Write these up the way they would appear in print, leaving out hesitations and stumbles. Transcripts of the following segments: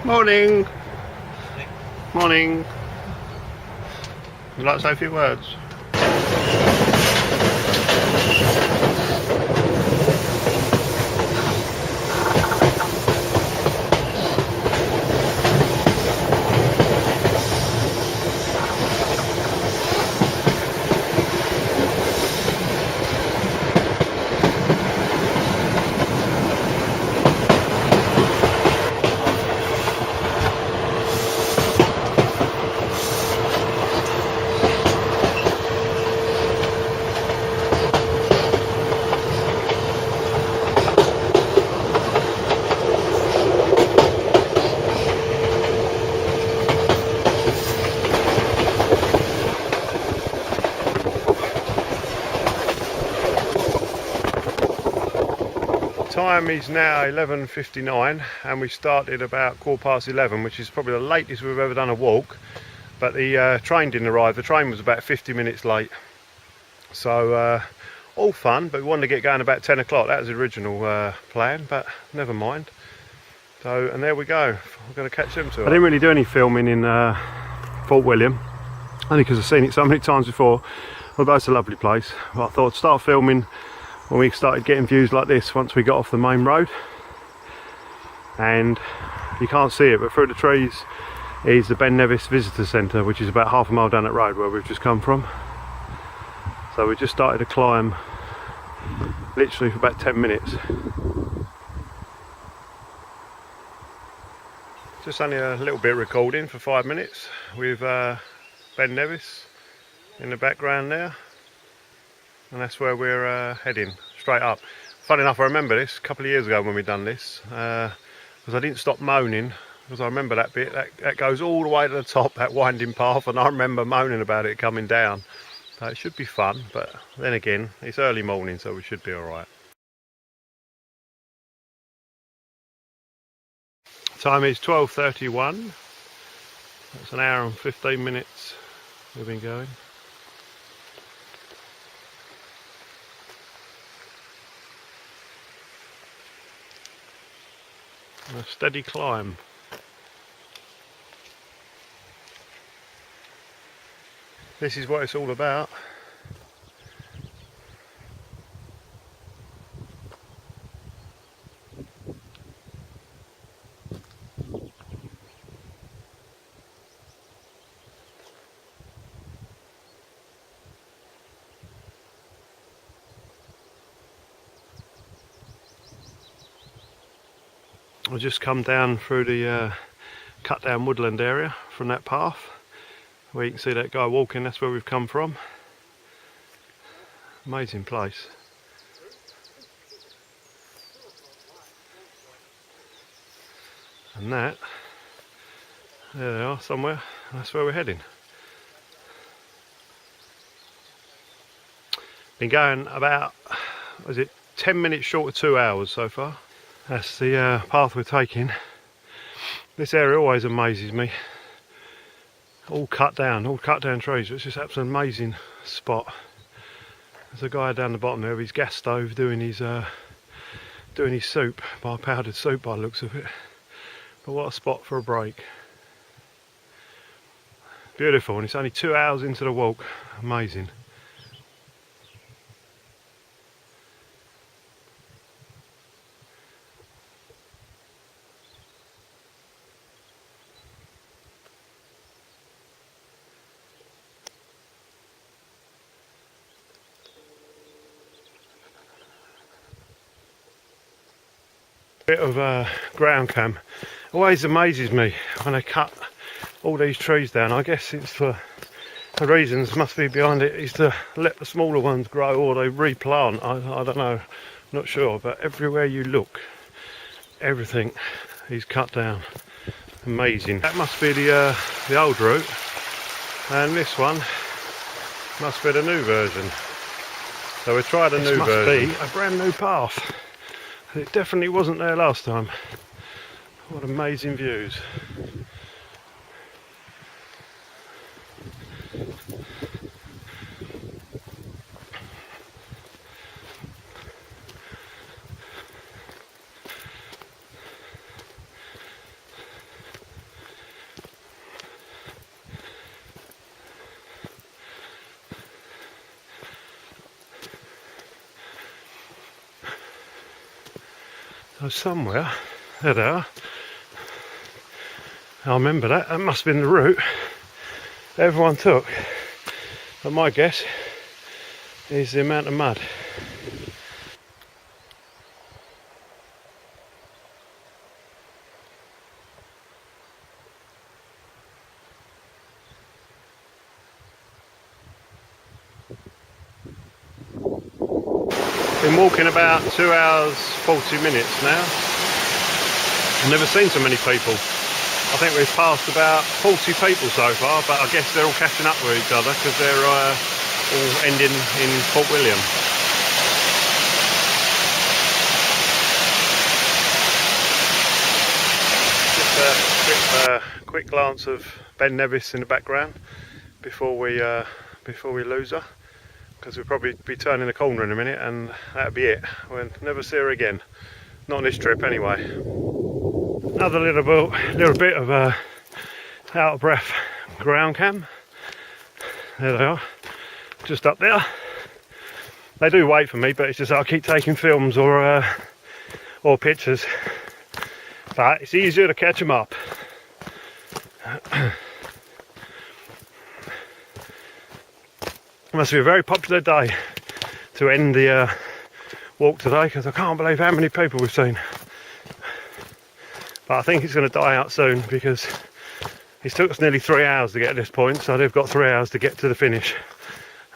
Morning. Morning. Would you like to say a few words? Time is now 11:59 and we started about 11:15, which is probably the latest we've ever done a walk, but the train didn't arrive. The train was about 50 minutes late, so all fun, but we wanted to get going about 10 o'clock. That was the original plan, but never mind. So, and there we go, we're going to catch them too. I didn't really do any filming in Fort William, only because I've seen it so many times before, although it's a lovely place. But I thought I'd start filming when we started getting views like this once we got off the main road. And you can't see it, but through the trees is the Ben Nevis Visitor Centre, which is about half a mile down that road where we've just come from. So we just started to climb literally for about 10 minutes. Just only a little bit recording for 5 minutes with Ben Nevis in the background there. And that's where we're heading, straight up. Funny enough, I remember this a couple of years ago when we done this, because I didn't stop moaning, because I remember that bit, that goes all the way to the top, that winding path, and I remember moaning about it coming down. So it should be fun, but then again, it's early morning, so we should be alright. Time is 12:31, that's an hour and 15 minutes we've been going. A steady climb. This is what it's all about. I've just come down through the cut down woodland area from that path where you can see that guy walking. That's where we've come from. Amazing place. And that, there they are somewhere, that's where we're heading. Been going about, was it 10 minutes short of 2 hours so far. That's the path we're taking. This area always amazes me. All cut down trees. It's just absolutely amazing spot. There's a guy down the bottom there with his gas stove doing his soup, powdered soup by the looks of it. But what a spot for a break. Beautiful, and it's only 2 hours into the walk. Amazing. Bit of ground cam. Always amazes me when they cut all these trees down. I guess it's for the reasons must be behind it is to let the smaller ones grow, or they replant. I don't know, I'm not sure, but everywhere you look everything is cut down. Amazing. That must be the old route, and this one must be the new version. So we tried a new version. Must be a brand new path. It definitely wasn't there last time. What amazing views. Oh, somewhere. There they are. I remember that. That must have been the route everyone took. But my guess is the amount of mud. Been walking about 2 hours 40 minutes now. I've never seen so many people. I think we've passed about 40 people so far, but I guess they're all catching up with each other because they're all ending in Fort William. Just a quick glance of Ben Nevis in the background before we lose her, because we'll probably be turning the corner in a minute and that'll be it. We'll never see her again. Not on this trip anyway. Another little bit of out of breath ground cam. There they are, just up there. They do wait for me, but it's just that I keep taking films or pictures. But it's easier to catch them up. It must be a very popular day to end the walk today, because I can't believe how many people we've seen. But I think it's going to die out soon, because it took us nearly 3 hours to get to this point, so they've got 3 hours to get to the finish.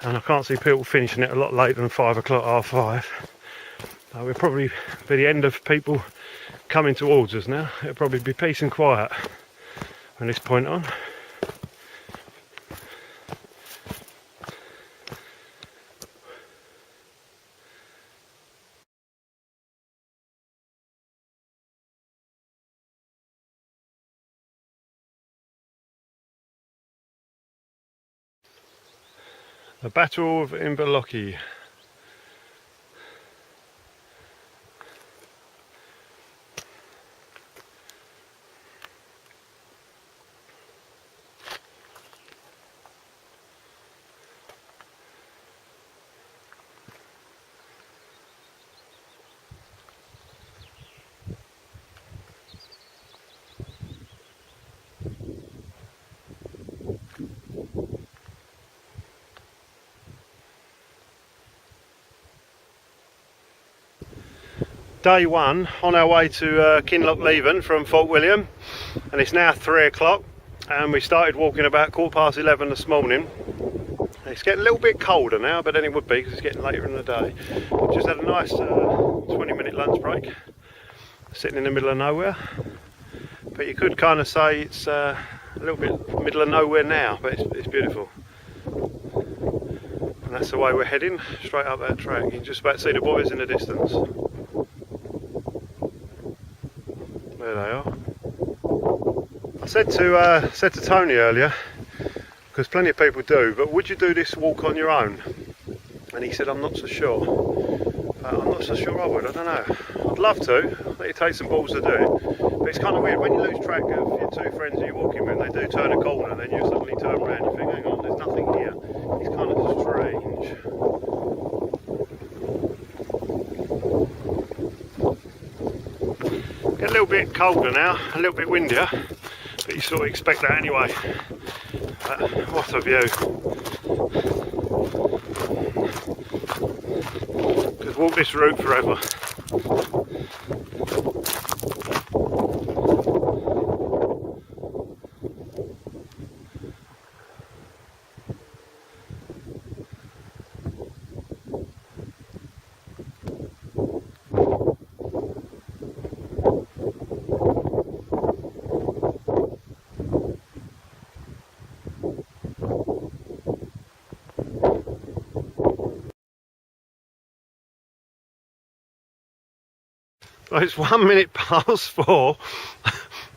And I can't see people finishing it a lot later than 5 o'clock, half 5. We'll probably be the end of people coming towards us now. It'll probably be peace and quiet from this point on. The Battle of Inverloch. Day one, on our way to Kinloch from Fort William, and it's now 3 o'clock, and we started walking about 11:15 this morning. It's getting a little bit colder now, but then it would be because it's getting later in the day. We've just had a nice 20-minute lunch break, sitting in the middle of nowhere, but you could kind of say it's a little bit middle of nowhere now, but it's beautiful. And that's the way we're heading, straight up that track. You can just about see the boys in the distance. There they are. I said to Tony earlier, because plenty of people do, but would you do this walk on your own? And he said, I'm not so sure. I'm not so sure I would, I don't know. I'd love to, I think it takes some balls to do it. But it's kind of weird, when you lose track of your two friends that you're walking with, they do turn a corner and then you suddenly turn around and you think, hang on, there's nothing here. It's kind of strange. A little bit colder now, a little bit windier, but you sort of expect that anyway. What a view. Could walk this route forever. Well, it's 1 minute past 4.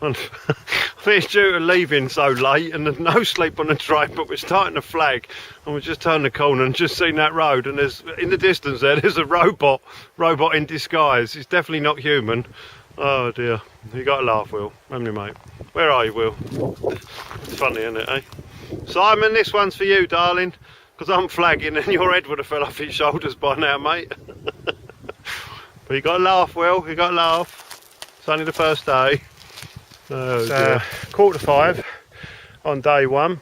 I think it's due to leaving so late and there's no sleep on the train, but we're starting to flag and we've just turned the corner and just seen that road, and there's in the distance there's a robot in disguise. It's definitely not human. Oh dear, you got to laugh, Will, haven't you, mate? Where are you, Will? It's funny, isn't it, eh? Simon, this one's for you, darling, because I'm flagging and your head would have fell off his shoulders by now, mate. But you got to laugh, Will. You got to laugh. It's only the first day. Oh, it's 4:45 on day one,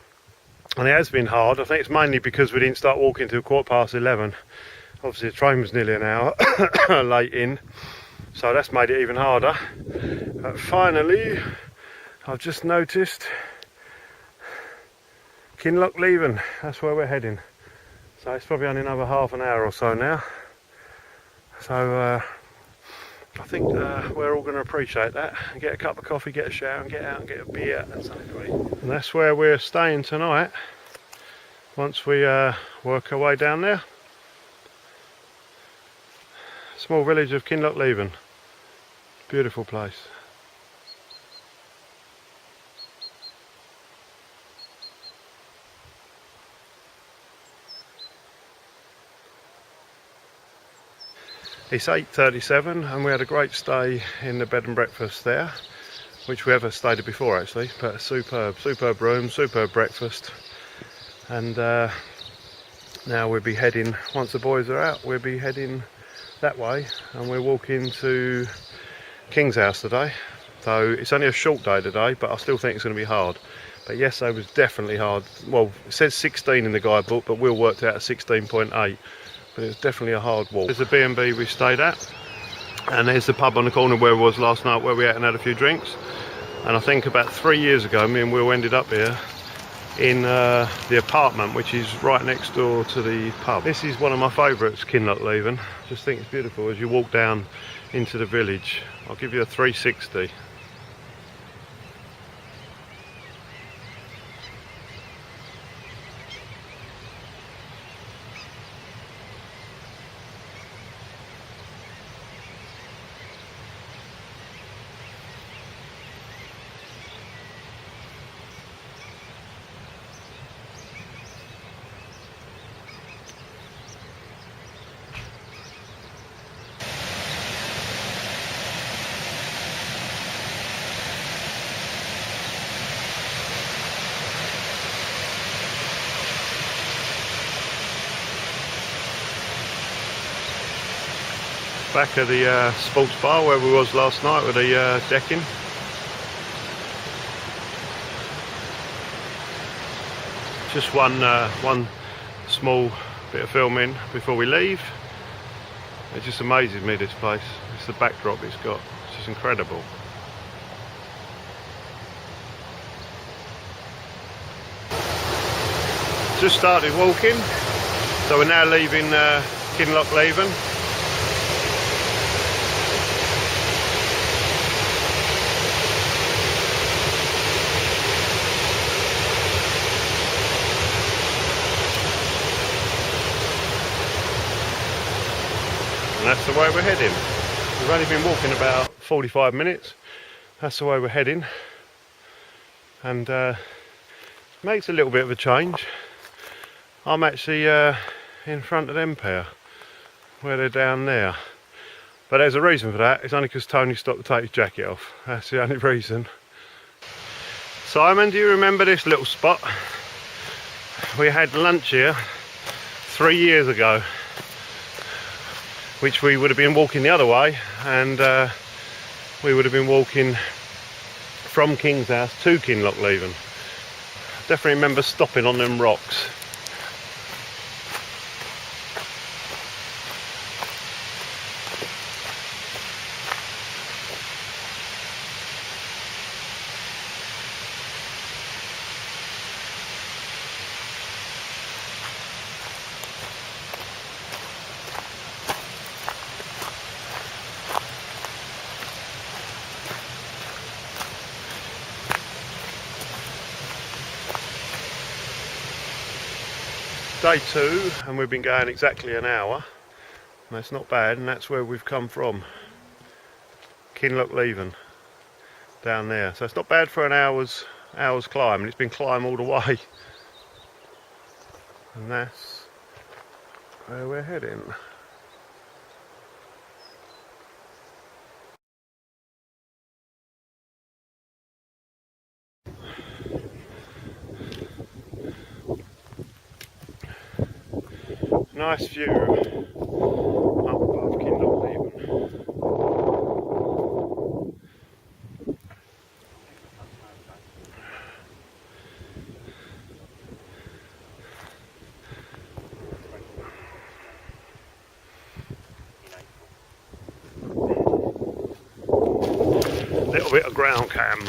and it has been hard. I think it's mainly because we didn't start walking till 11:15. Obviously, the train was nearly an hour late in, so that's made it even harder. But finally, I've just noticed Kinloch leaving. That's where we're heading. So it's probably only another half an hour or so now. So I think we're all going to appreciate that. Get a cup of coffee, get a shower, and get out and get a beer and something to eat. And that's where we're staying tonight. Once we work our way down there. Small village of Kinloch Leven. Beautiful place. It's 8:37 and we had a great stay in the bed and breakfast there, which we ever stayed at before actually, but superb room, superb breakfast. And now we'll be heading, once the boys are out, we'll be heading that way, and we're walking to King's House today. So it's only a short day today, but I still think it's going to be hard. But yesterday was definitely hard. Well, it says 16 in the guidebook, but Will worked out at 16.8. But it's definitely a hard walk. There's a B&B we stayed at, and there's the pub on the corner where I was last night, where we ate and had a few drinks. And I think about 3 years ago, me and Will ended up here in the apartment, which is right next door to the pub. This is one of my favourites, Kinloch Leven. Just think it's beautiful as you walk down into the village. I'll give you a 360. Back at the sports bar where we was last night with the decking. Just one small bit of filming before we leave. It just amazes me, this place. It's the backdrop it's got. It's just incredible. Just started walking, so we're now leaving Kinloch Leven. And that's the way we're heading. We've only been walking about 45 minutes. That's the way we're heading. And makes a little bit of a change. I'm actually in front of them pair, where they're down there. But there's a reason for that. It's only because Tony stopped to take his jacket off. That's the only reason. Simon, do you remember this little spot? We had lunch here 3 years ago, which we would have been walking the other way, and we would have been walking from King's House to Kinloch Leven. Definitely remember stopping on them rocks. Day 2, and we've been going exactly an hour, and that's not bad, and that's where we've come from, Kinloch Leven, down there. So it's not bad for an hour's climb, and it's been climb all the way. And that's where we're heading. Nice view up above Kinloch Leven. Little bit of ground cam.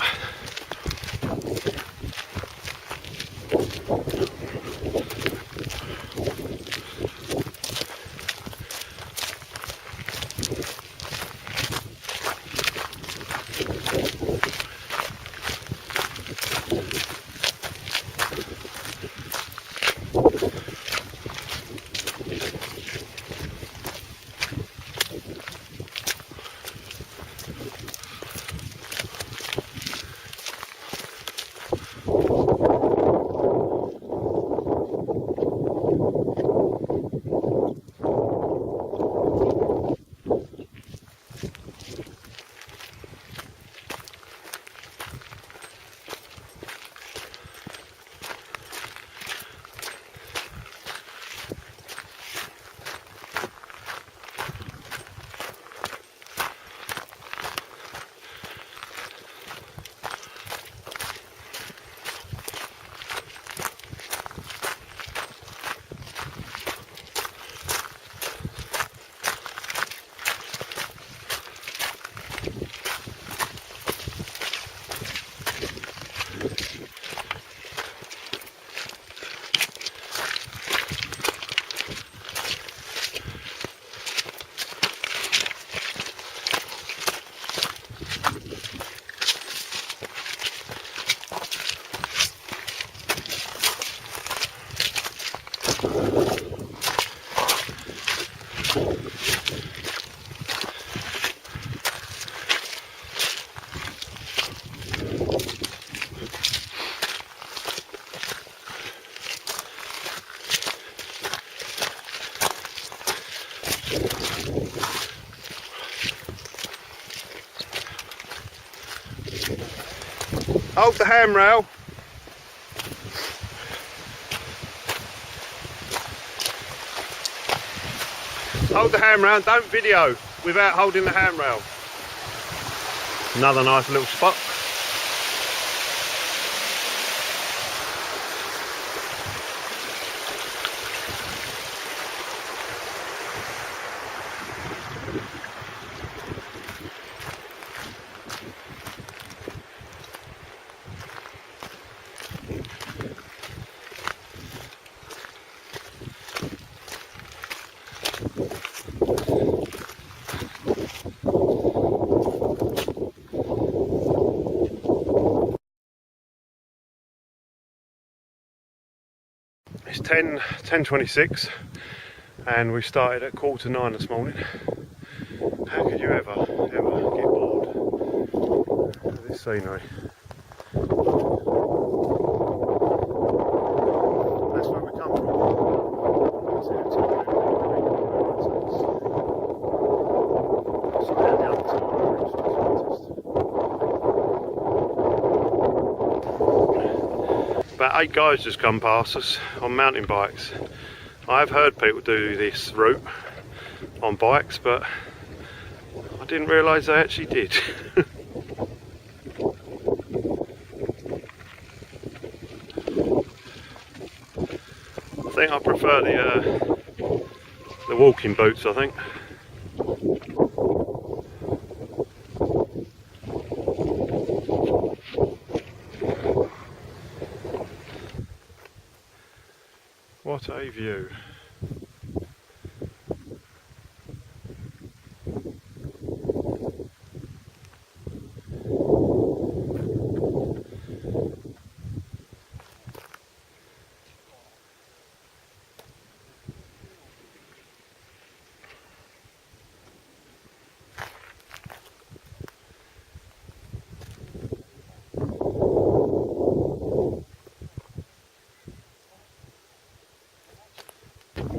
Hold the handrail. Hold the handrail, don't video without holding the handrail. Another nice little spot. It's 10:26 and we started at 8:45 this morning. How could you ever get bored of this scenery? That's where we come from. About 8 guys just come past us on mountain bikes. I've heard people do this route on bikes, but I didn't realise they actually did. I think I prefer the walking boots, I think. What a view.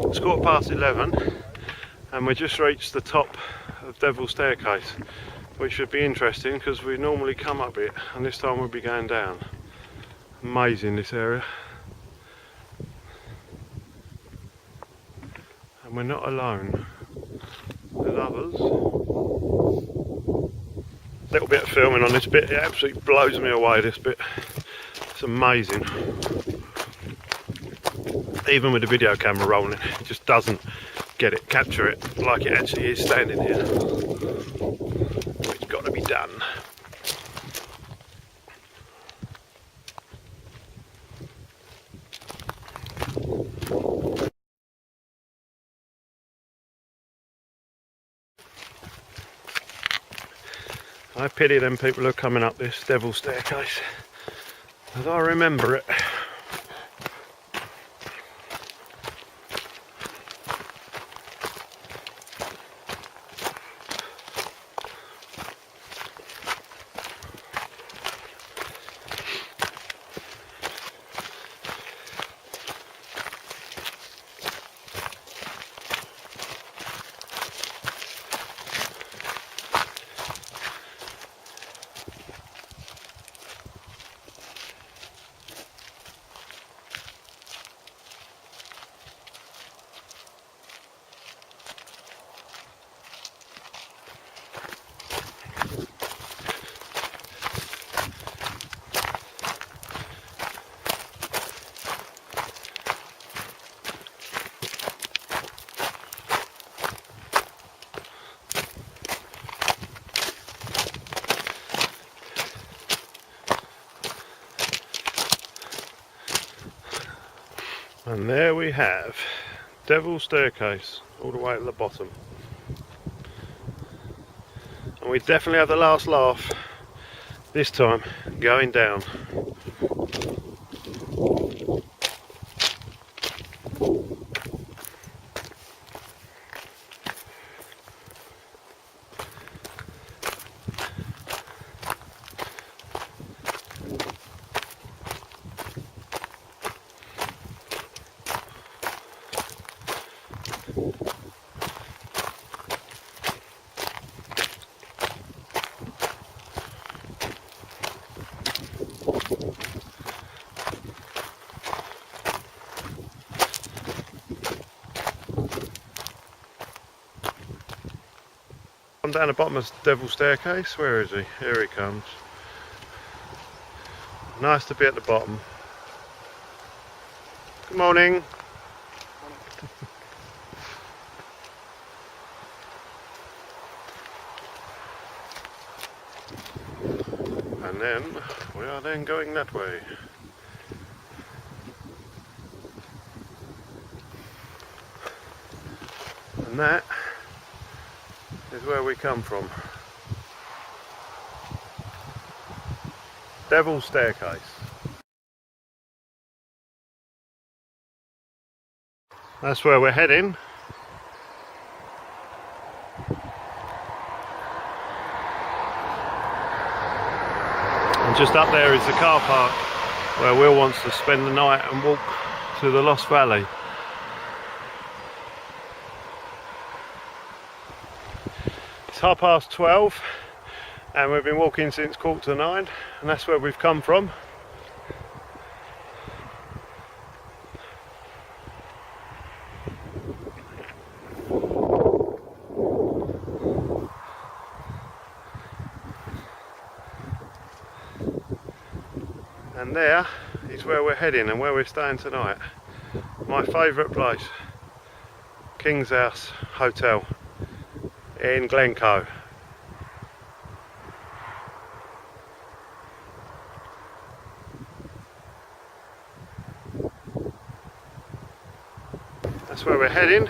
It's 11:15 and we just reached the top of Devil's Staircase, which should be interesting because we normally come up it and this time we'll be going down. Amazing, this area. And we're not alone. There's others. Little bit of filming on this bit, it absolutely blows me away, this bit. It's amazing. Even with the video camera rolling, it just doesn't capture it like it actually is standing here. It's got to be done. I pity them people who are coming up this devil staircase, as I remember it. And there we have Devil's Staircase all the way at the bottom. And we definitely have the last laugh this time going down. I'm down the bottom of Devil's Staircase. Where is he? Here he comes. Nice to be at the bottom. Good morning. And then we are then going that way. And that is where we come from. Devil's Staircase. That's where we're heading. And just up there is the car park where Will wants to spend the night and walk to the Lost Valley. It's 12:30 and we've been walking since 9:15, and that's where we've come from. And there is where we're heading and where we're staying tonight. My favourite place, King's House Hotel in Glencoe. That's where we're heading,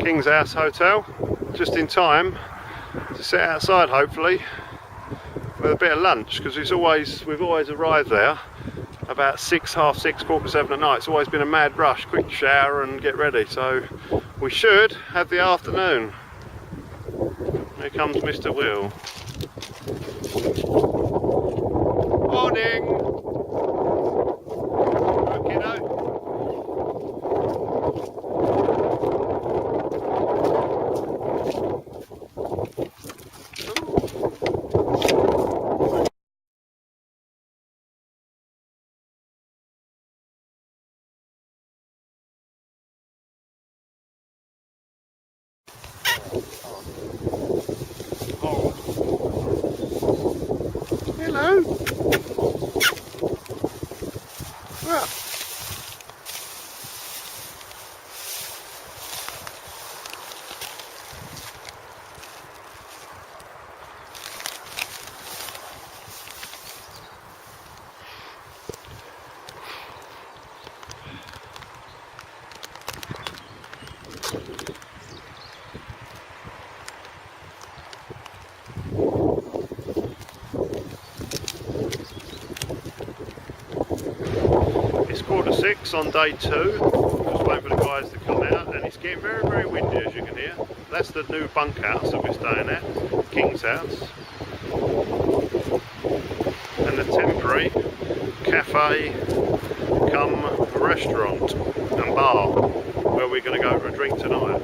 King's House Hotel, just in time to sit outside hopefully with a bit of lunch, because we've always arrived there about 6, half 6, 6:45 at night. It's always been a mad rush, quick shower and get ready, so we should have the afternoon. Here comes Mr. Will. Morning! Okey-doke. 6 on day 2. Just waiting for the guys to come out, and it's getting very, very windy, as you can hear. That's the new bunkhouse that we're staying at, King's house. And the temporary cafe come restaurant and bar where we're going to go for a drink tonight.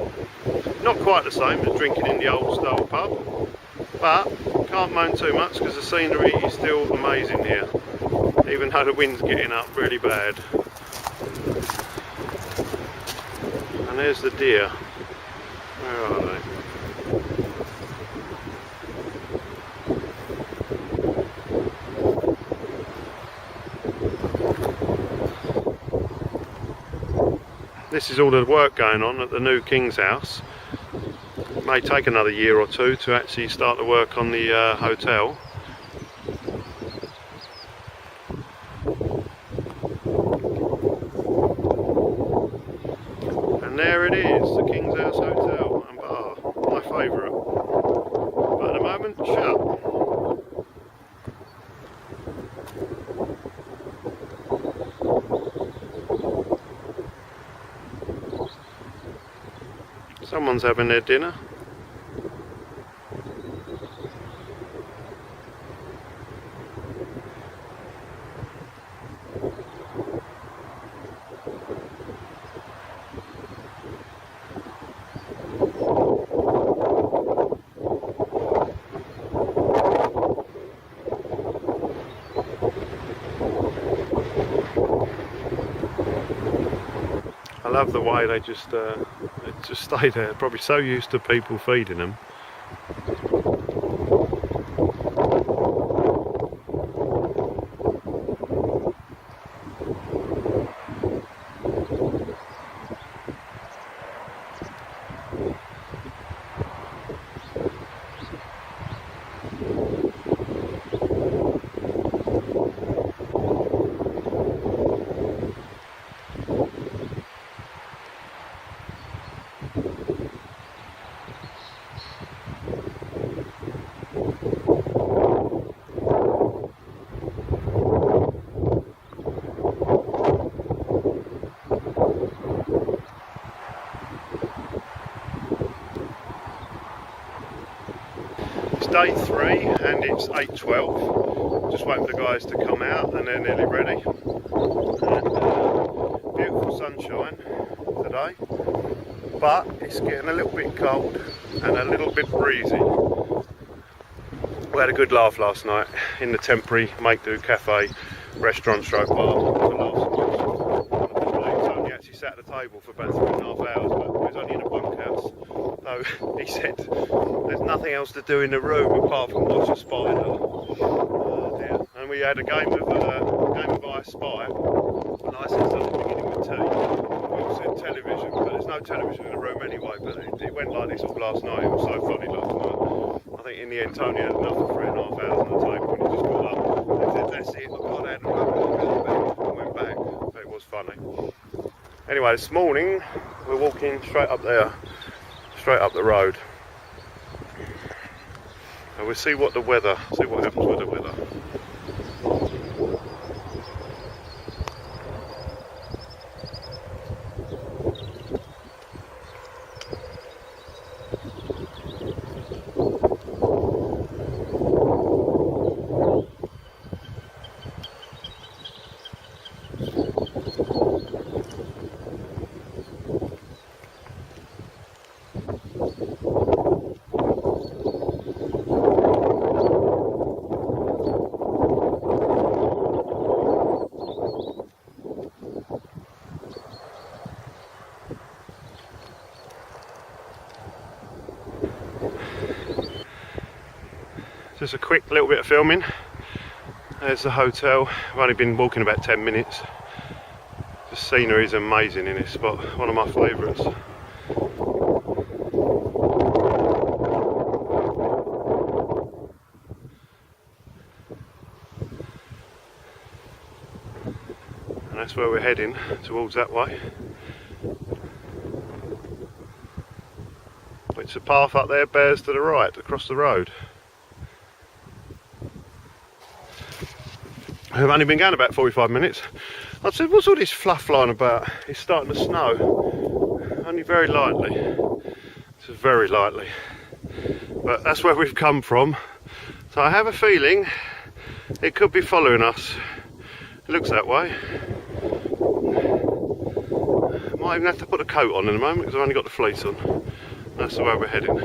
Not quite the same as drinking in the old style pub, but can't moan too much because the scenery is still amazing here, even though the wind's getting up really bad. And there's the deer. Where are they? This is all the work going on at the new King's house. It may take another year or two to actually start the work on the hotel. And there it is, the King's House Hotel and Bar, my favourite. But at the moment, shut. Someone's having their dinner. I love the way they just stay there, probably so used to people feeding them. Day 3 and it's 8:12. Just waiting for the guys to come out and they're nearly ready. And, beautiful sunshine today, but it's getting a little bit cold and a little bit breezy. We had a good laugh last night in the temporary make-do cafe restaurant stroke bar for laughs. Tony actually sat at the table for about 3.5 hours, but it was only in a bunkhouse. So he said there's nothing else to do in the room apart from watch a spider. Dear. And we had a game of I Spy, and I said something beginning with T. We all said television, but there's no television in the room anyway. But it went like this all last night. It was so funny last night. I think in the end Tony had enough for 3.5 hours on the table, and he just got up and said, "That's it. I've got out of the room," and went back. But it was funny. Anyway, this morning we're walking straight up there. Straight up the road, and we'll see what happens with the weather. Just a quick little bit of filming. There's the hotel. I've only been walking about 10 minutes. The scenery is amazing in this spot, one of my favourites. And that's where we're heading, towards that way. Which the path up there bears to the right, across the road. We've only been going about 45 minutes. I said, what's all this fluff flying about? It's starting to snow. Only very lightly. It's very lightly. But that's where we've come from. So I have a feeling it could be following us. It looks that way. Might even have to put a coat on in a moment because I've only got the fleece on. That's the way we're heading.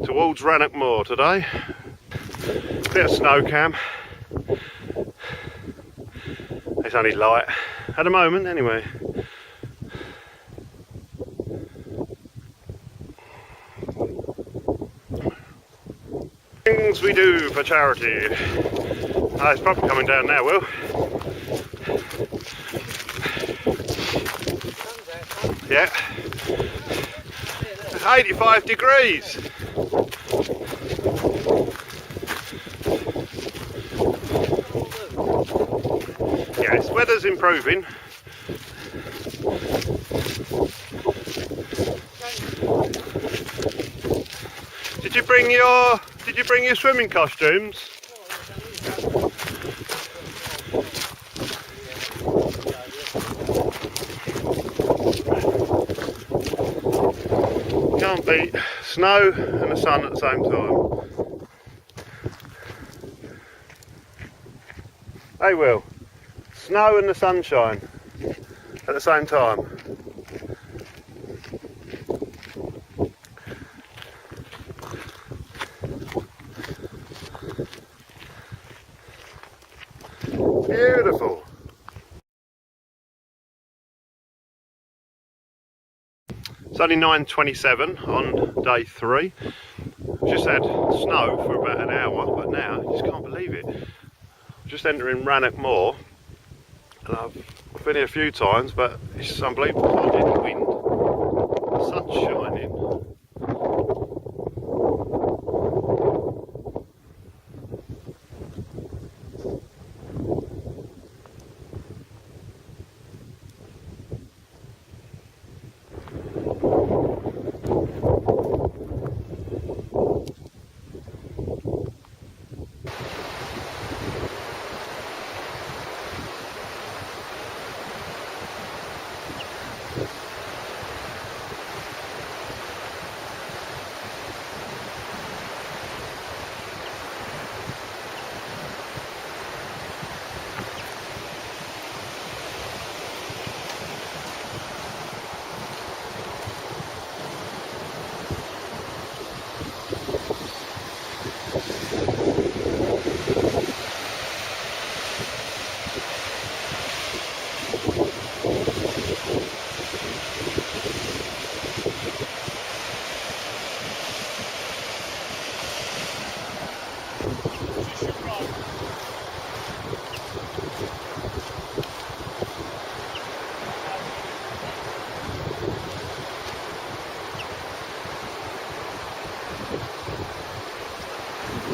Towards Rannoch Moor today. Bit of snow cam. It's only light at the moment anyway. Things we do for charity. It's probably coming down now, Will. Yeah. It's 85 degrees. Yes, weather's improving. Did you bring your swimming costumes? Can't beat snow and the sun at the same time. Hey Will, snow and the sunshine at the same time. Beautiful. It's only 9:27 on day 3. We've just had snow for about an hour, but now you just can't believe it. Just entering Rannoch Moor, and I've been here a few times, but it's just unbelievable. Can't get any wind. The sun's shining.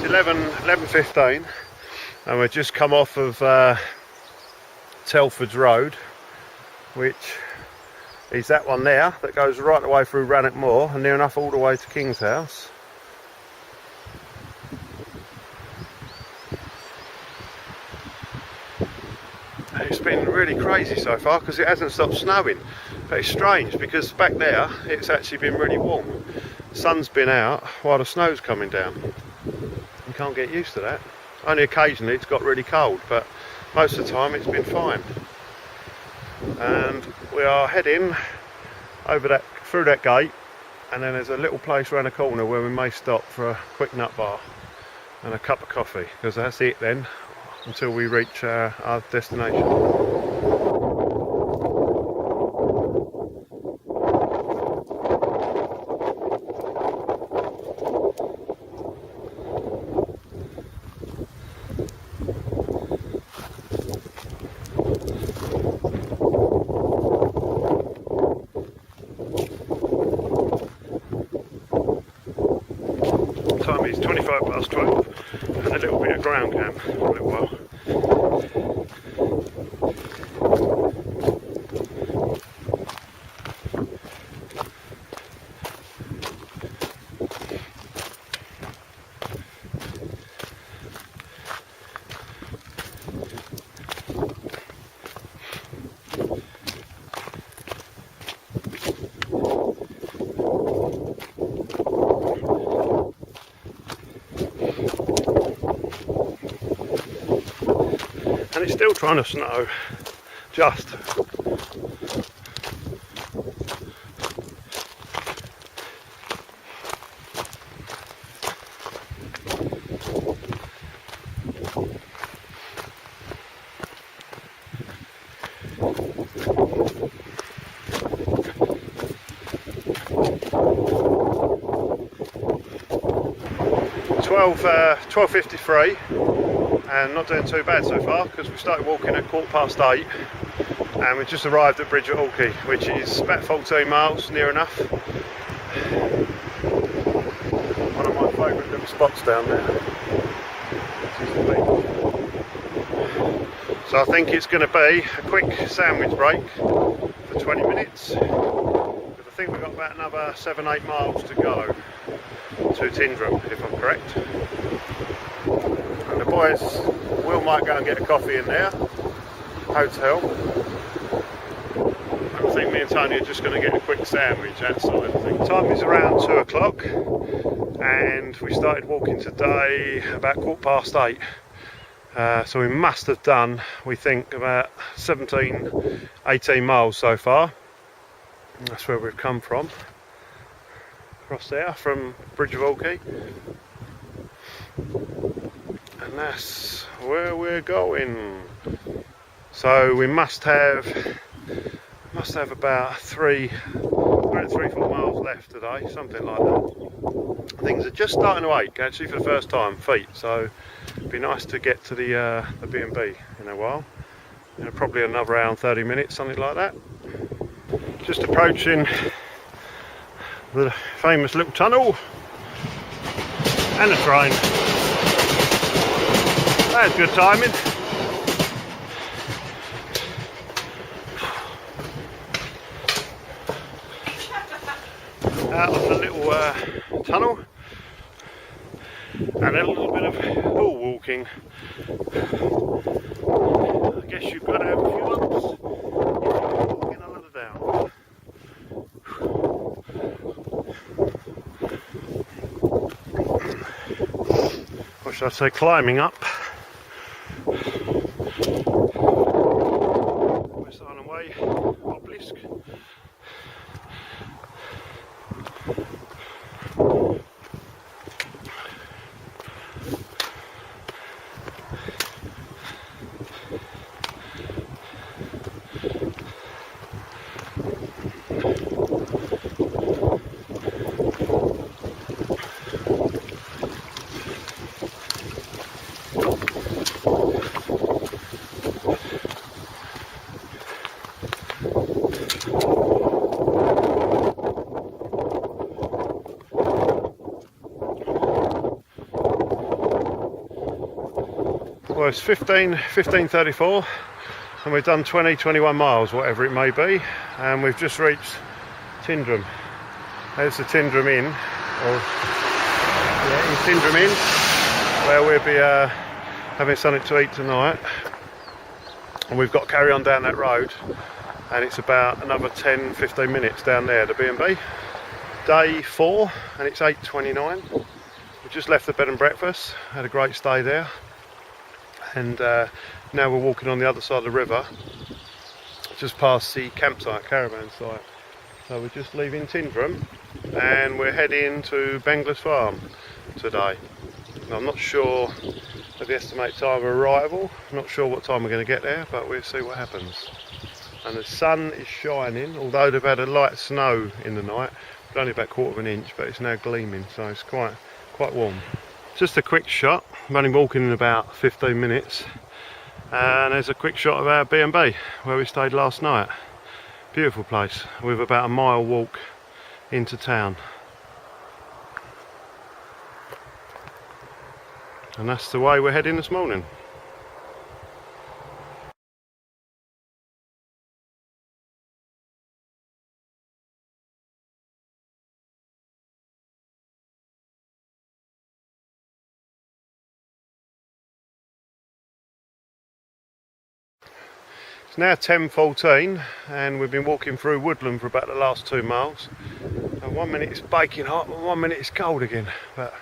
It's 11:15 and we've just come off of Telford's Road, which is that one there that goes right the way through Rannoch Moor and near enough all the way to King's House. It's been really crazy so far because it hasn't stopped snowing, but it's strange because back there it's actually been really warm. The sun's been out while the snow's coming down. You can't get used to that. Only occasionally it's got really cold, but most of the time it's been fine. And we are heading over through that gate, and then there's a little place around the corner where we may stop for a quick nut bar and a cup of coffee, because that's it then until we reach our destination. Time is 12:25 and a little bit of ground camp for a little while. and it's still trying to snow. Just. Uh, 12:53 and not doing too bad so far, because we started walking at 8:15 and we just arrived at Bridge at Hawkey, which is about 14 miles, near enough. One of my favourite little spots down there. So I think it's going to be a quick sandwich break for 20 minutes, because I think we've got about another 7-8 miles to go to Tyndrum, if I'm correct. And the boys might go and get a coffee in there hotel. I think me and Tony are just going to get a quick sandwich outside. I think time is around 2 o'clock and we started walking today about 8:15. So we must have done, we think, about 17-18 miles so far. And that's where we've come from. Across there from Bridge of Hawkey, and that's where we're going. So we must have about 3-4 miles left today, something like that. Things are just starting to ache actually for the first time, feet, so it'd be nice to get to the B&B in a while. Probably another hour and 30 minutes, something like that. Just approaching the famous little tunnel and the train. That's good timing. Out of the little tunnel and a little bit of bull walking. I guess you've got to have a few lumps if you're walking a ladder down. Or should I say climbing up. West Highland Way, obelisk. Well, it's 15:34 and we've done 20-21 miles, whatever it may be, and we've just reached Tyndrum. There's the Tyndrum Inn, or Tyndrum Inn, where we'll be having something to eat tonight. And we've got to carry on down that road, and it's about another 10-15 minutes down there to B&B. Day 4, and it's 8:29. We just left the bed and breakfast, had a great stay there. And now we're walking on the other side of the river, just past the campsite, caravan site. So we're just leaving Tyndrum and we're heading to Benglis Farm today. Now, I'm not sure of the estimated time of arrival, I'm not sure what time we're going to get there, but we'll see what happens. And the sun is shining, although they've had a light snow in the night, it's only about 1/4 of an inch, but it's now gleaming, so it's quite warm. Just a quick shot, I'm only walking in about 15 minutes, and there's a quick shot of our B&B where we stayed last night. Beautiful place with about a mile walk into town. And that's the way we're heading this morning. It's now 10:14 and we've been walking through woodland for about the last 2 miles. And 1 minute it's baking hot and 1 minute it's cold again. But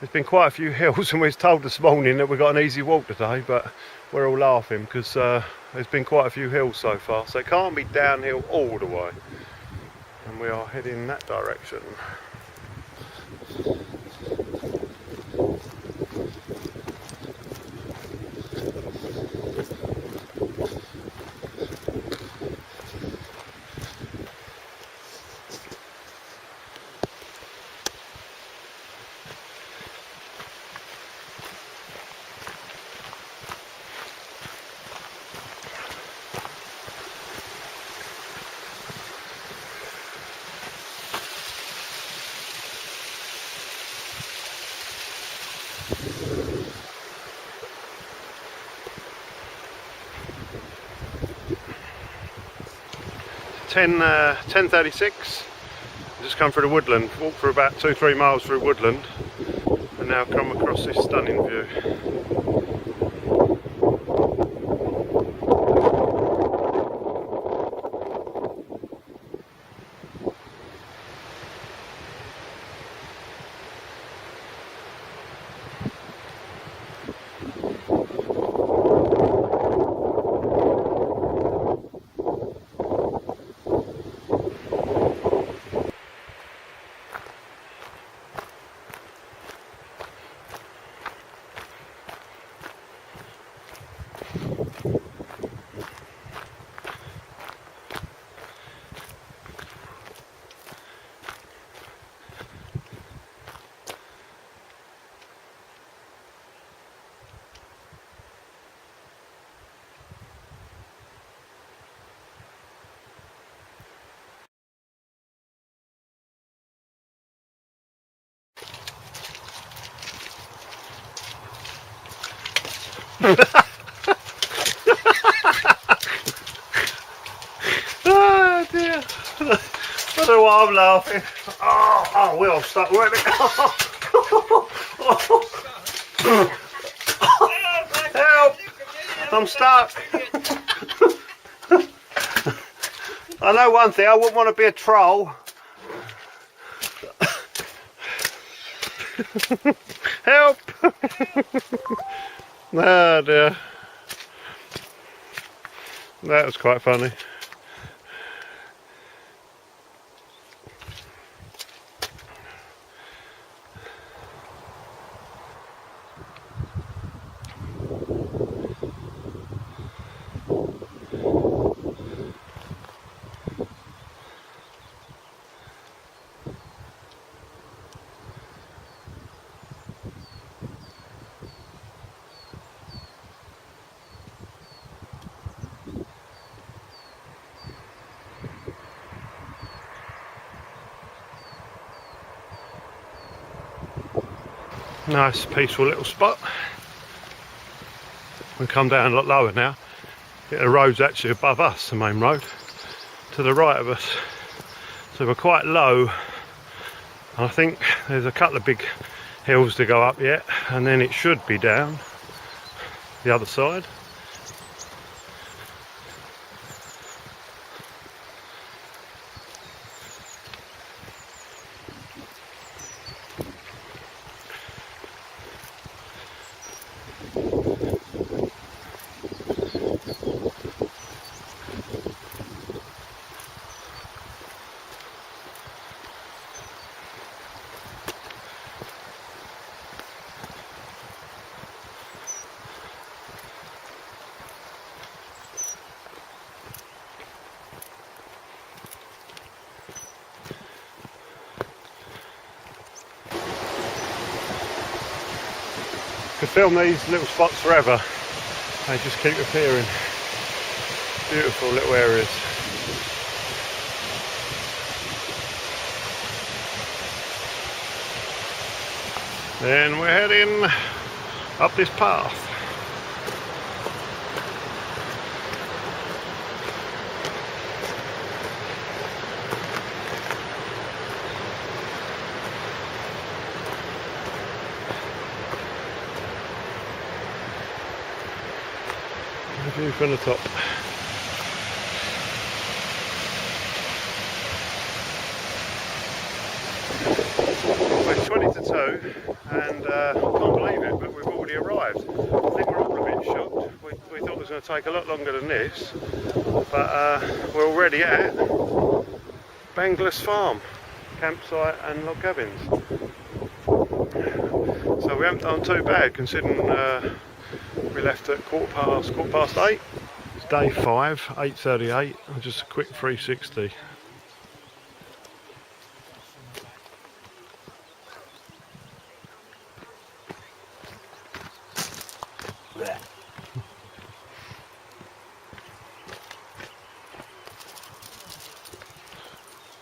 there's been quite a few hills, and we was told this morning that we got an easy walk today, but we're all laughing because there's been quite a few hills so far, so it can't be downhill all the way, and we are heading in that direction. Ten 10:36. Just come through the woodland, walked for about 2-3 miles through woodland, and now come across this stunning view. Oh dear. I don't know why I'm laughing. Oh, we're all stuck. Help! I'm stuck. I know one thing, I wouldn't want to be a troll. Help! Oh dear. That was quite funny. Nice peaceful little spot. We come down a lot lower now. The road's actually above us, the main road, to the right of us. So we're quite low. I think there's a couple of big hills to go up yet, and then it should be down the other side. Could film these little spots forever. They just keep appearing. Beautiful little areas. Then we're heading up this path. View from the top. It's 20 to 2. 2, and I can't believe it, but we've already arrived. I think we're all a bit shocked. We thought it was going to take a lot longer than this, but we're already at Banglas Farm campsite and log cabins. So we haven't done too bad considering we left at quarter past 8. It's day 5, 8:38, and just a quick 360.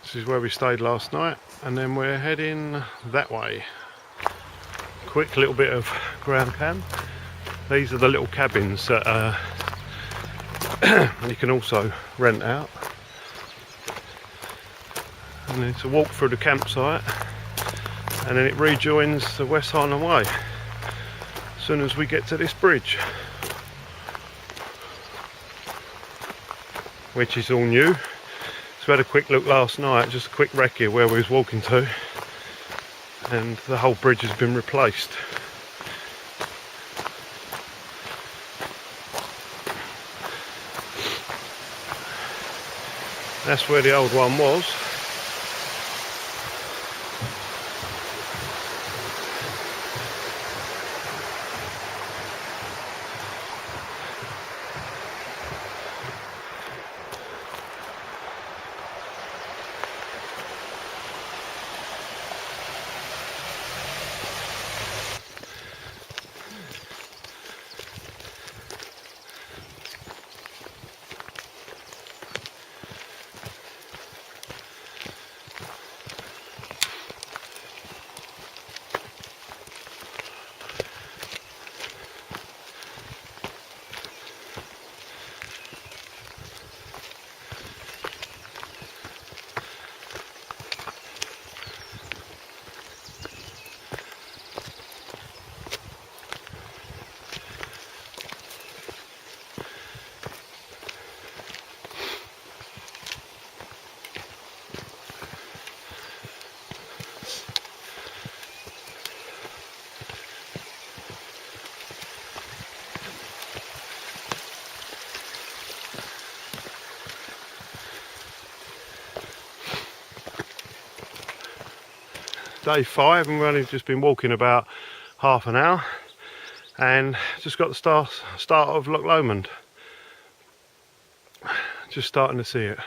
This is where we stayed last night, and then we're heading that way. Quick little bit of ground cam. These are the little cabins that you can also rent out. And it's a walk through the campsite, and then it rejoins the West Highland Way as soon as we get to this bridge, which is all new. So we had a quick look last night, just a quick recce where we was walking to, and the whole bridge has been replaced. That's where the old one was. Day 5, and we've only just been walking about half an hour, and just got the start of Loch Lomond. Just starting to see it.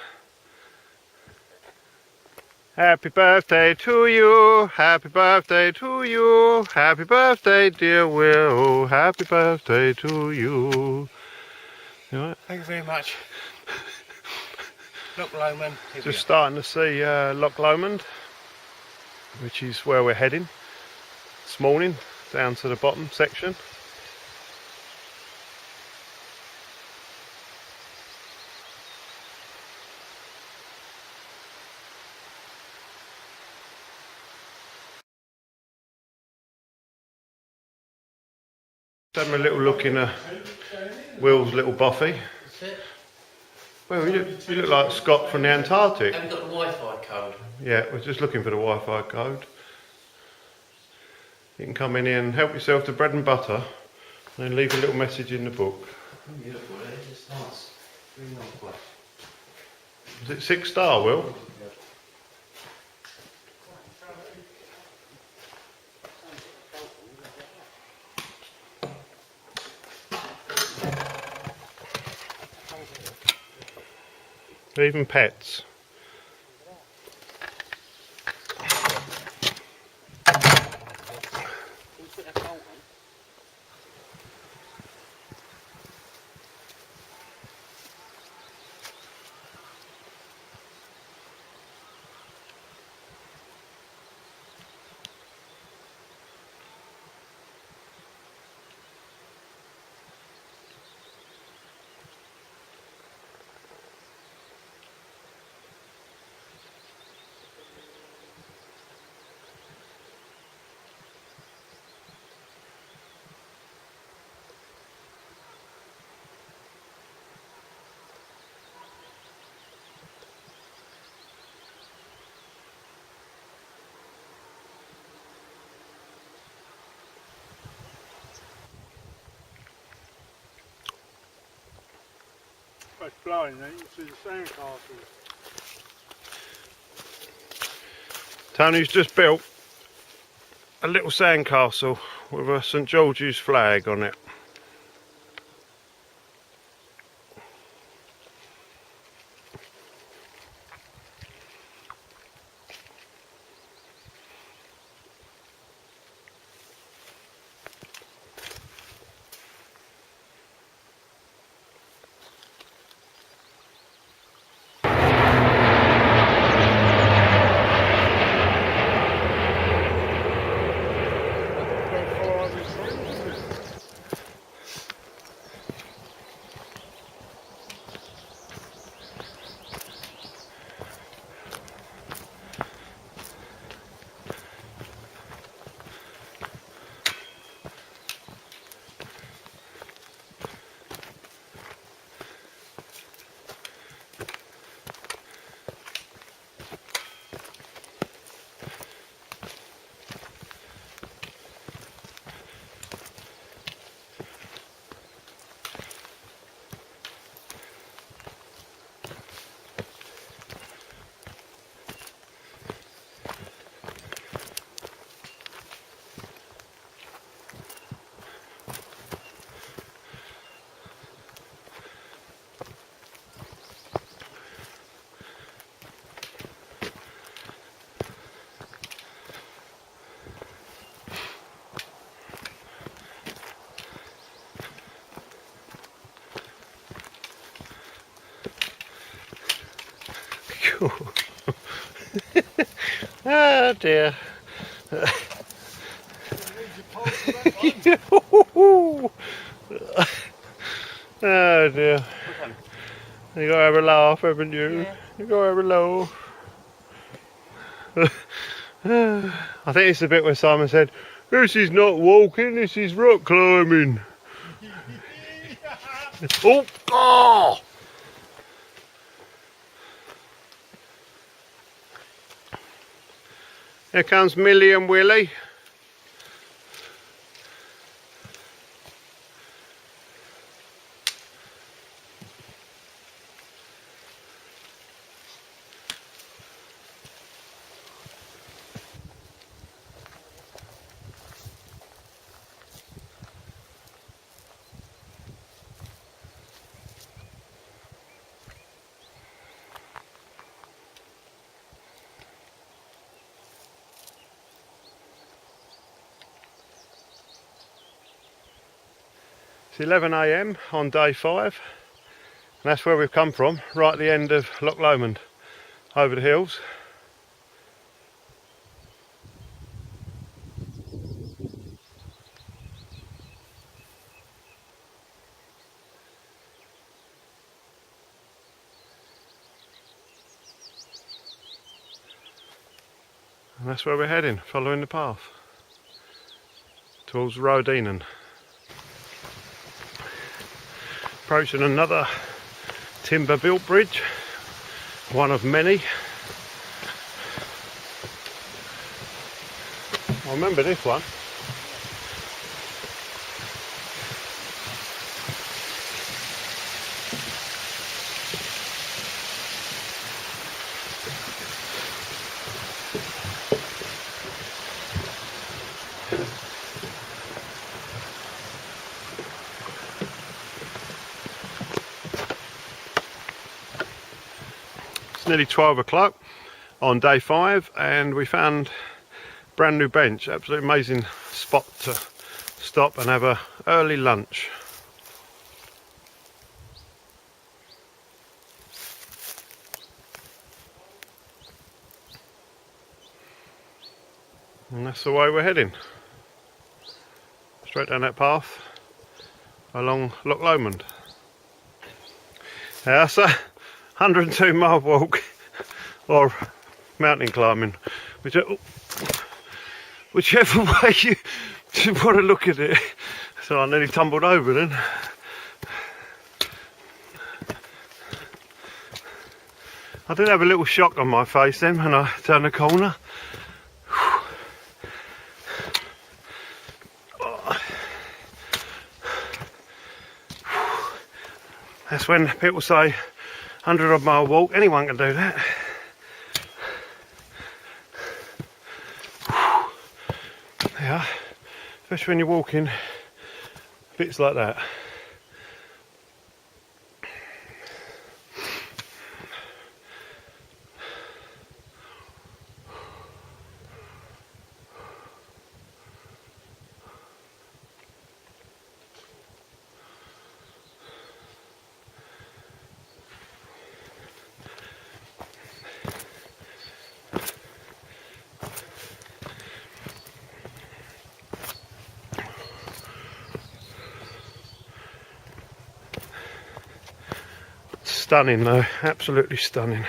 Happy birthday to you, happy birthday to you, happy birthday dear Will, happy birthday to you. You all right? Thank you very much. Loch Lomond. Just starting to see Loch Lomond, which is where we're heading this morning, down to the bottom section. Just having a little look in Will's little boffy. That's it. Well, you look like Scott from the Antarctic. Have you got the Wi-Fi code? Yeah, we're just looking for the Wi-Fi code. You can come in here and help yourself to bread and butter, and then leave a little message in the book. Beautiful, it's nice. Very nice place. Is it 6-star, Will? Even pets. fresh blowing, then you can see the sandcastle. Tony's just built a little sandcastle with a St George's flag on it. Oh dear. Oh dear. You gotta have a laugh, haven't you? Yeah. You gotta have a laugh. I think it's the bit where Simon said, "This is not walking, this is rock climbing." Oh! Oh! Here comes Millie and Willie. It's 11 AM on day 5, and that's where we've come from, right at the end of Loch Lomond, over the hills. And that's where we're heading, following the path towards Rodenan. Approaching another timber built bridge, one of many. I remember this one. It's nearly 12 o'clock on day 5 and we found a brand new bench, absolutely amazing spot to stop and have a early lunch. And that's the way we're heading, straight down that path along Loch Lomond. Now that's a 102-mile walk, or mountain climbing, whichever way you want to look at it. So I nearly tumbled over then. I did have a little shock on my face then when I turned the corner. That's when people say 100 odd mile walk, anyone can do that. Yeah, especially when you're walking bits like that. Stunning though, absolutely stunning.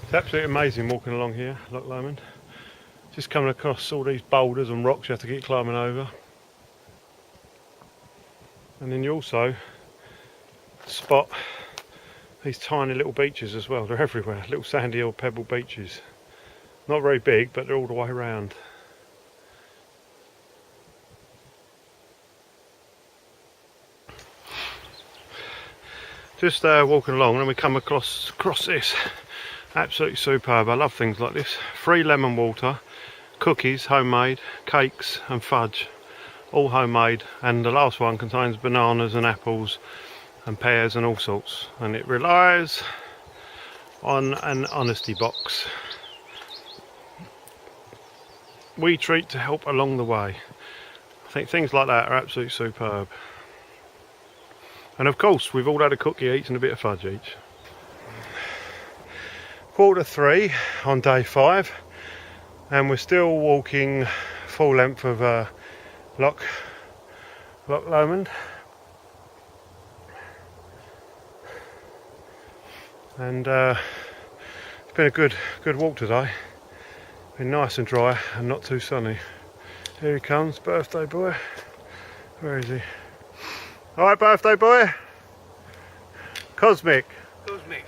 It's absolutely amazing walking along here, Loch Lomond. Just coming across all these boulders and rocks you have to keep climbing over. And then you also spot these tiny little beaches as well. They're everywhere, little sandy or pebble beaches. Not very big, but they're all the way around. Just walking along and we come across this. Absolutely superb. I love things like this. Free lemon water. Cookies, homemade, cakes and fudge, all homemade, and the last one contains bananas and apples and pears and all sorts, and it relies on an honesty box. We treat to help along the way. I think things like that are absolutely superb. And of course we've all had a cookie each and a bit of fudge each. 3:15 on day 5. And we're still walking full length of Loch Lomond. And it's been a good walk today. Been nice and dry and not too sunny. Here he comes, birthday boy. Where is he? Alright, birthday boy. Cosmic. Cosmic.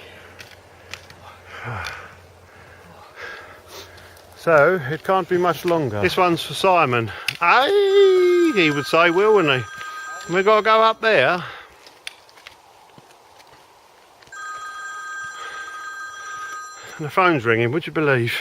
So, it can't be much longer. This one's for Simon. Aye, he would say, wouldn't he? We've got to go up there. And the phone's ringing, would you believe?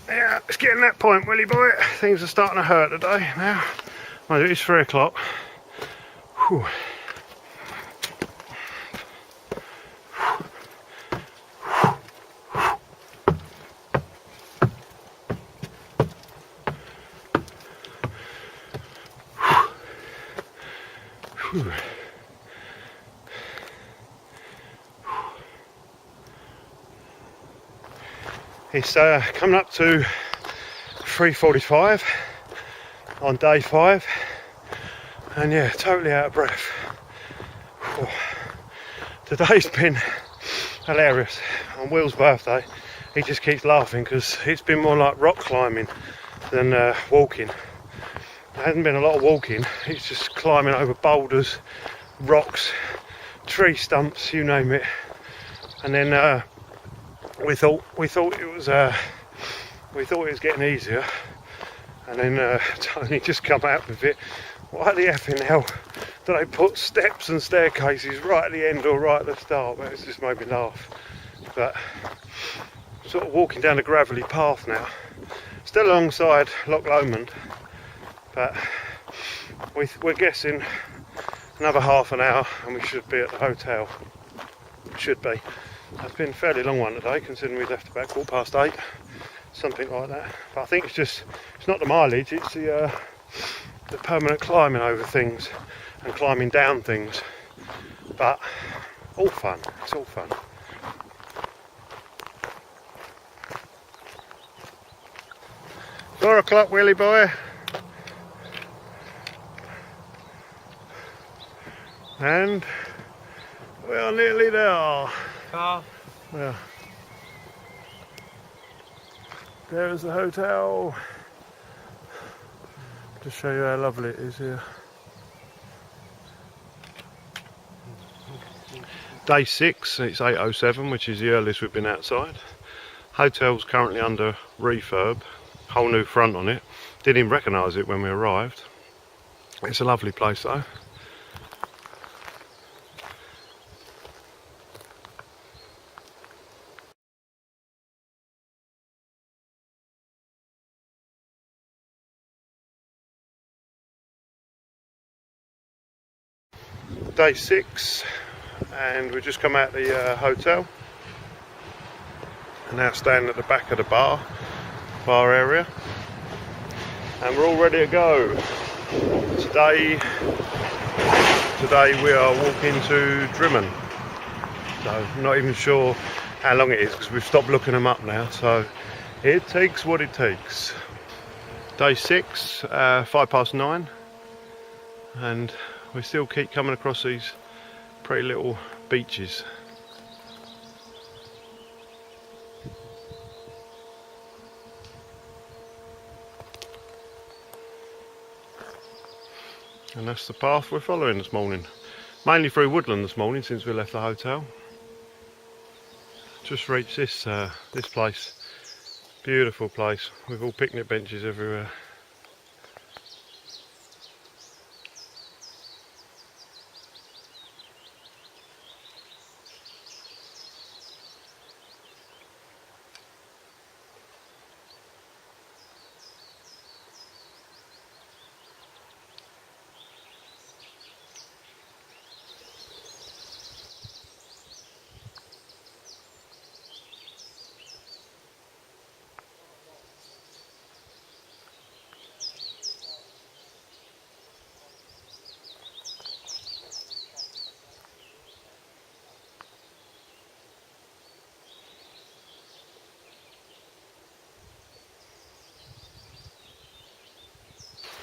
Yeah, it's getting that point, Willie boy. Things are starting to hurt today now. Well, it is 3 o'clock. Whew. Whew. It's coming up to 3:45 on day 5, and yeah, totally out of breath. Whew. Today's been hilarious. On Will's birthday, he just keeps laughing because it's been more like rock climbing than walking. There hasn't been a lot of walking, it's just climbing over boulders, rocks, tree stumps, you name it. And then we thought it was getting easier, and then Tony just come out with it. Why the effing hell do they put steps and staircases right at the end or right at the start? But it's just made me laugh. But sort of walking down a gravelly path now, still alongside Loch Lomond, but we're guessing another half an hour and we should be at the hotel. Should be. It's been a fairly long one today, considering we left about 8:15, something like that. But I think it's not the mileage, it's the permanent climbing over things and climbing down things. But all fun, it's all fun. 4 o'clock, Willy boy. And we are nearly there. Car. Well, there's the hotel. To show you how lovely it is here. Day 6, it's 8:07, which is the earliest we've been outside. Hotel's currently under refurb, whole new front on it. Didn't even recognise it when we arrived. It's a lovely place though. Day 6, and we've just come out the hotel. And now standing at the back of the bar area, and we're all ready to go. Today we are walking to Drimmen. So I'm not even sure how long it is because we've stopped looking them up now. So it takes what it takes. Day 6, 9:05, and we still keep coming across these pretty little beaches. And that's the path we're following this morning. Mainly through woodland this morning since we left the hotel. Just reached this place. Beautiful place with all picnic benches everywhere.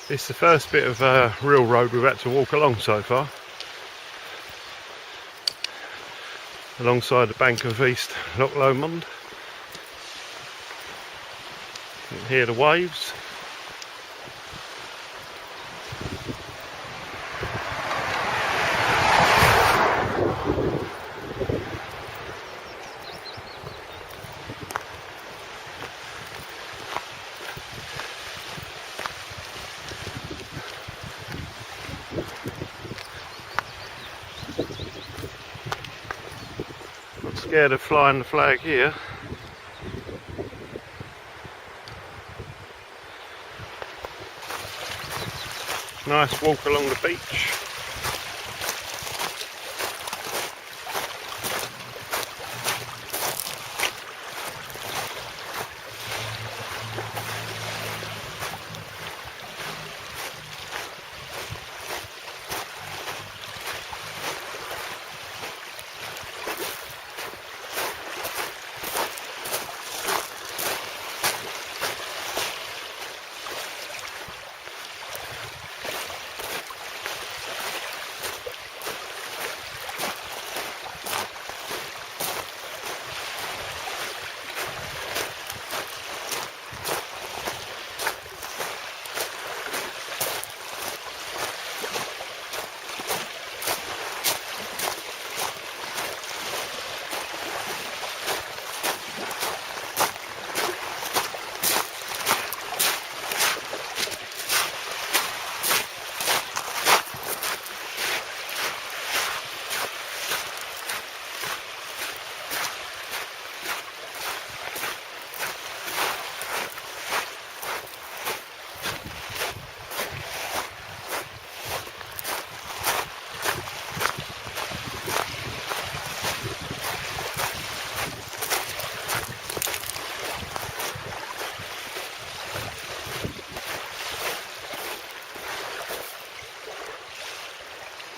It's the first bit of real road we've had to walk along so far. Alongside the bank of East Loch Lomond. You can hear the waves. Scared of flying the flag here. Nice walk along the beach.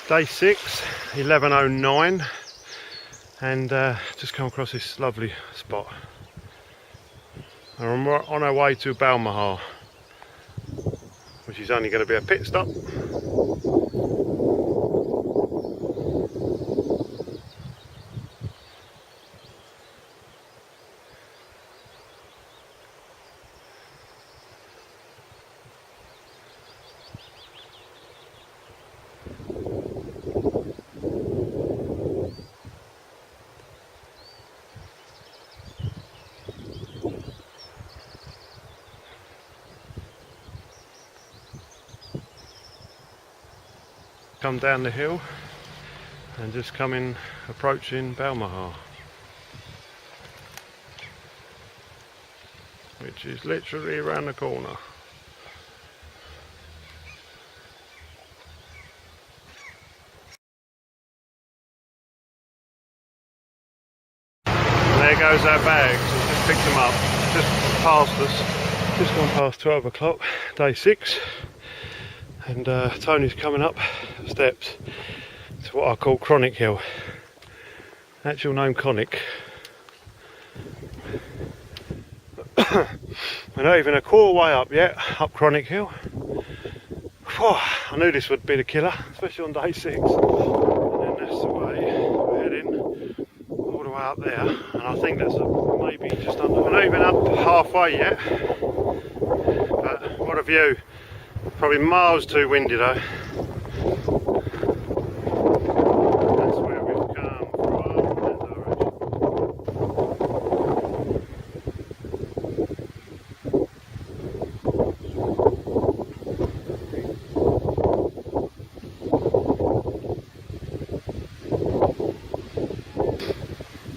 Day 6, 11:09, and just come across this lovely spot. And we're on our way to Balmahar. which is only going to be a pit stop. Come down the hill and just approaching Balmaha, which is literally around the corner. And there goes our bags. I just picked them up, just past us, just gone past 12 o'clock, day 6. And Tony's coming up the steps to what I call Conic Hill. Actual name Conic. We're not even a quarter way up yet, up Conic Hill. Whew, I knew this would be the killer, especially on day 6. And then that's the way we're heading, all the way up there. And I think that's maybe just under. We're not even up halfway yet. But what a view. Probably miles too windy though. That's where we've come from, that direction.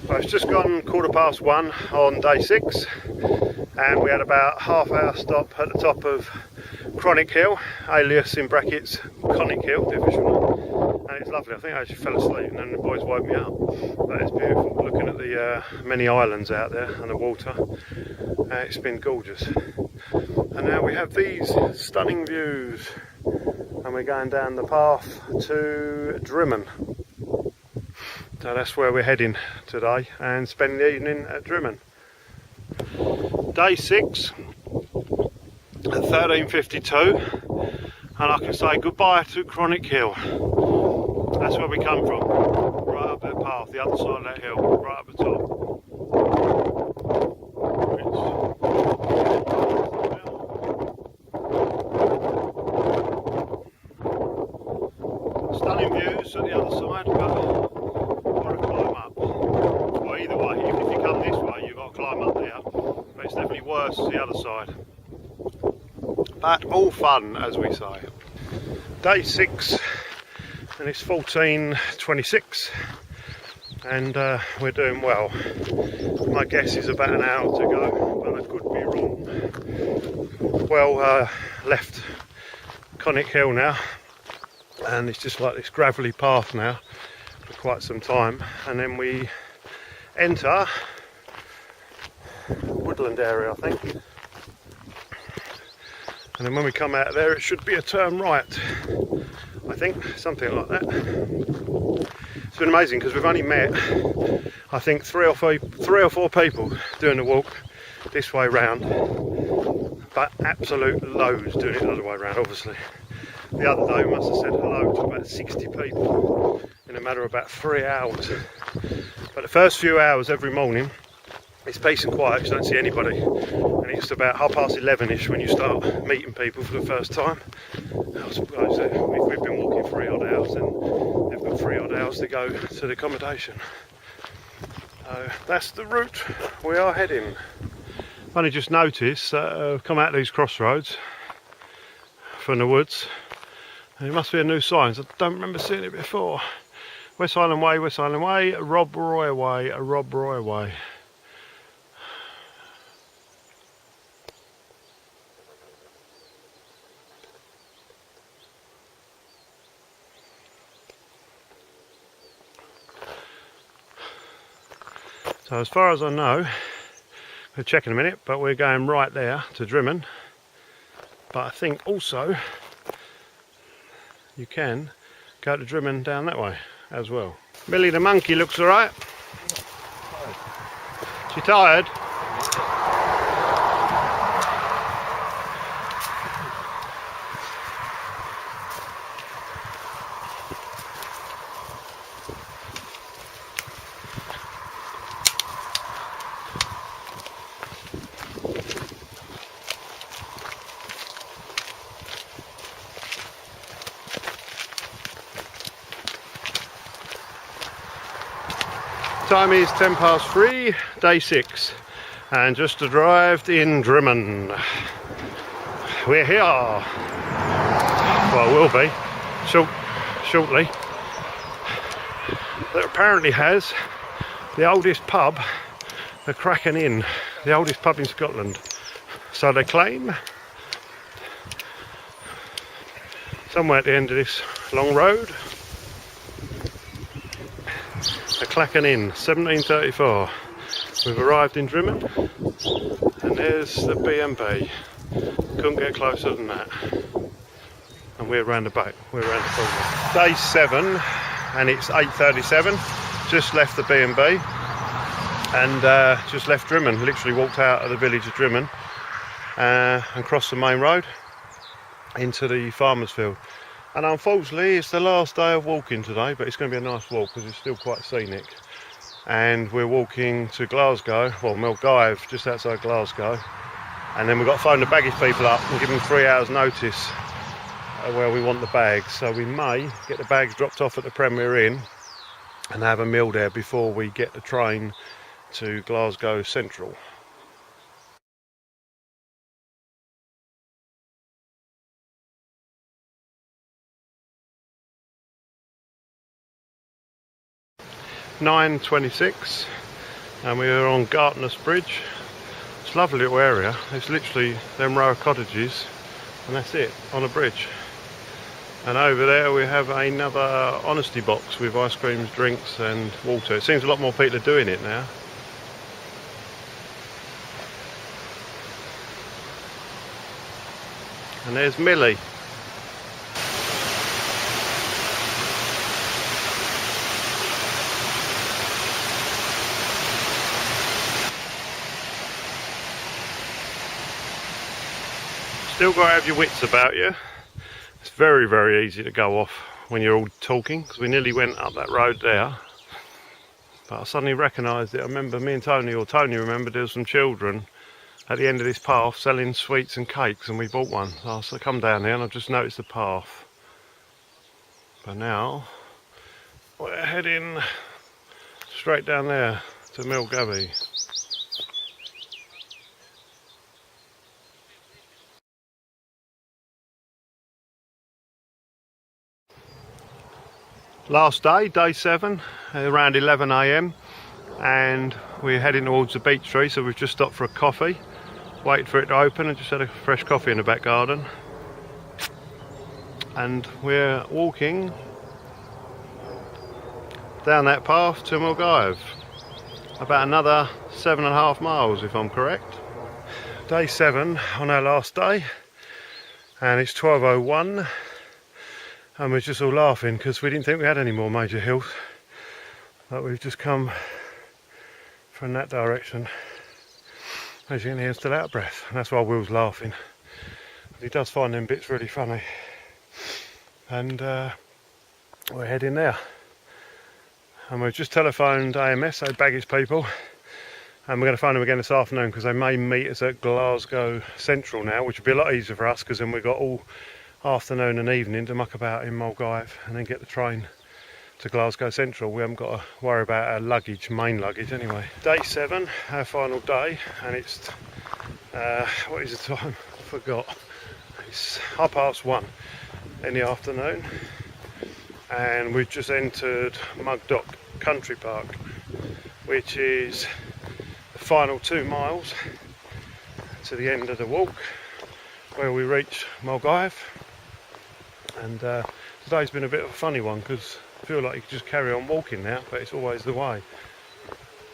So it's just gone 1:15 on day 6, and we had about half-hour stop at the top of Conic Hill, alias in brackets Conic Hill, the official name, and it's lovely. I think I actually fell asleep and then the boys woke me up. But it's beautiful looking at the many islands out there and the water. It's been gorgeous. And now we have these stunning views, and we're going down the path to Drimmen. So that's where we're heading today, and spending the evening at Drimmen. Day 6. At 13:52, and I can say goodbye to Conic Hill. That's where we come from, right up that path, the other side of that hill, right up the top. Stunning views at the other side, but got to climb up. Well, either way, even if you come this way, you've got to climb up there, but it's definitely worse the other side. But all fun, as we say. Day 6, and it's 14:26, and we're doing well. My guess is about an hour to go, but I could be wrong. Well, left Conic Hill now, and it's just like this gravelly path now for quite some time, and then we enter woodland area, I think. And then when we come out of there, it should be a turn right, I think, something like that. It's been amazing because we've only met, I think, three or four people doing the walk this way round, but absolute loads doing it the other way round, obviously. The other day we must have said hello to about 60 people in a matter of about 3 hours. But the first few hours every morning, it's peace and quiet, you don't see anybody, and it's about 11:30ish when you start meeting people for the first time. I suppose we've been walking 3 odd hours, and they've got 3 odd hours to go to the accommodation. So that's the route we are heading. I've only just noticed that I've come out these crossroads from the woods, and it must be a new sign, I don't remember seeing it before. West Highland Way, West Highland Way, Rob Roy Way, Rob Roy Way. So as far as I know, we'll check in a minute, but we're going right there to Drimmen. But I think also you can go to Drimmen down that way as well. Millie the monkey looks alright. She tired? time is 3:10, day 6, and just arrived in Drummond. We're here. Well, we'll be shortly. That apparently has the oldest pub, the Cracken Inn, the oldest pub in Scotland. So they claim. Somewhere at the end of this long road. The Cracken Inn, 1734. We've arrived in Drummond, and there's the B&B. Couldn't get closer than that. And we're round the back, we're round the corner. Day 7, and it's 8:37. Just left the B&B, and just left Drummond. Literally walked out of the village of Drummond and crossed the main road into the farmer's field. And unfortunately it's the last day of walking today, but it's going to be a nice walk because it's still quite scenic. And we're walking to Glasgow, well, Milngavie, just outside Glasgow, and then we've got to phone the baggage people up and give them 3 hours notice where we want the bags. So we may get the bags dropped off at the Premier Inn and have a meal there before we get the train to Glasgow Central. (9:26), and we are on Gartner's Bridge. It's a lovely little area. It's literally them row of cottages, and that's it, on a bridge. And over there we have another honesty box with ice creams, drinks and water. It seems a lot more people are doing it now. And there's Millie. Still got to have your wits about you. It's very, very easy to go off when you're all talking, because we nearly went up that road there. But I suddenly recognised it. I remember me and Tony, or Tony remembered there was some children at the end of this path selling sweets and cakes, and we bought one. So I come down there and I've just noticed the path. But now we're heading straight down there to Milngavie. Last day, day 7, around 11 AM, and we're heading towards the beech tree, so we've just stopped for a coffee, waited for it to open, and just had a fresh coffee in the back garden. And we're walking down that path to Milngavie, about another 7.5 miles if I'm correct. Day 7 on our last day, and it's 12:01. And we're just all laughing because we didn't think we had any more major hills, but we've just come from that direction. As you can hear, I'm still out of breath, and that's why Will's laughing. He does find them bits really funny. And we're heading there. And we've just telephoned AMS, so baggage people, and we're going to phone them again this afternoon because they may meet us at Glasgow Central now, which would be a lot easier for us because then we've got all afternoon and evening to muck about in Milngavie and then get the train to Glasgow Central. We haven't got to worry about our luggage, main luggage anyway. Day 7, our final day, and it's what is the time? I forgot. It's 1:30 in the afternoon, and we've just entered Mugdock Country Park, which is the final 2 miles to the end of the walk where we reach Milngavie. And today's been a bit of a funny one because I feel like you can just carry on walking now, but it's always the way.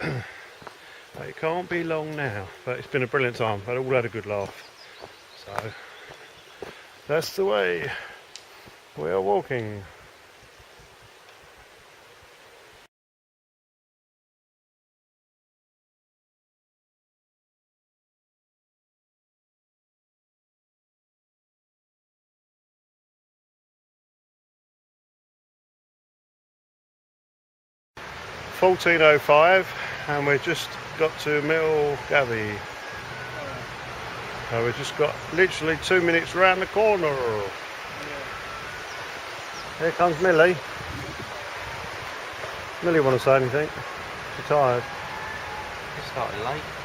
But it can't be long now, but it's been a brilliant time. We've all had a good laugh. So that's the way we are walking. (14:05), and we've just got to Milngavie. So we've just got literally 2 minutes round the corner. Yeah. Here comes Millie. Millie, want to say anything? You're tired. It started late.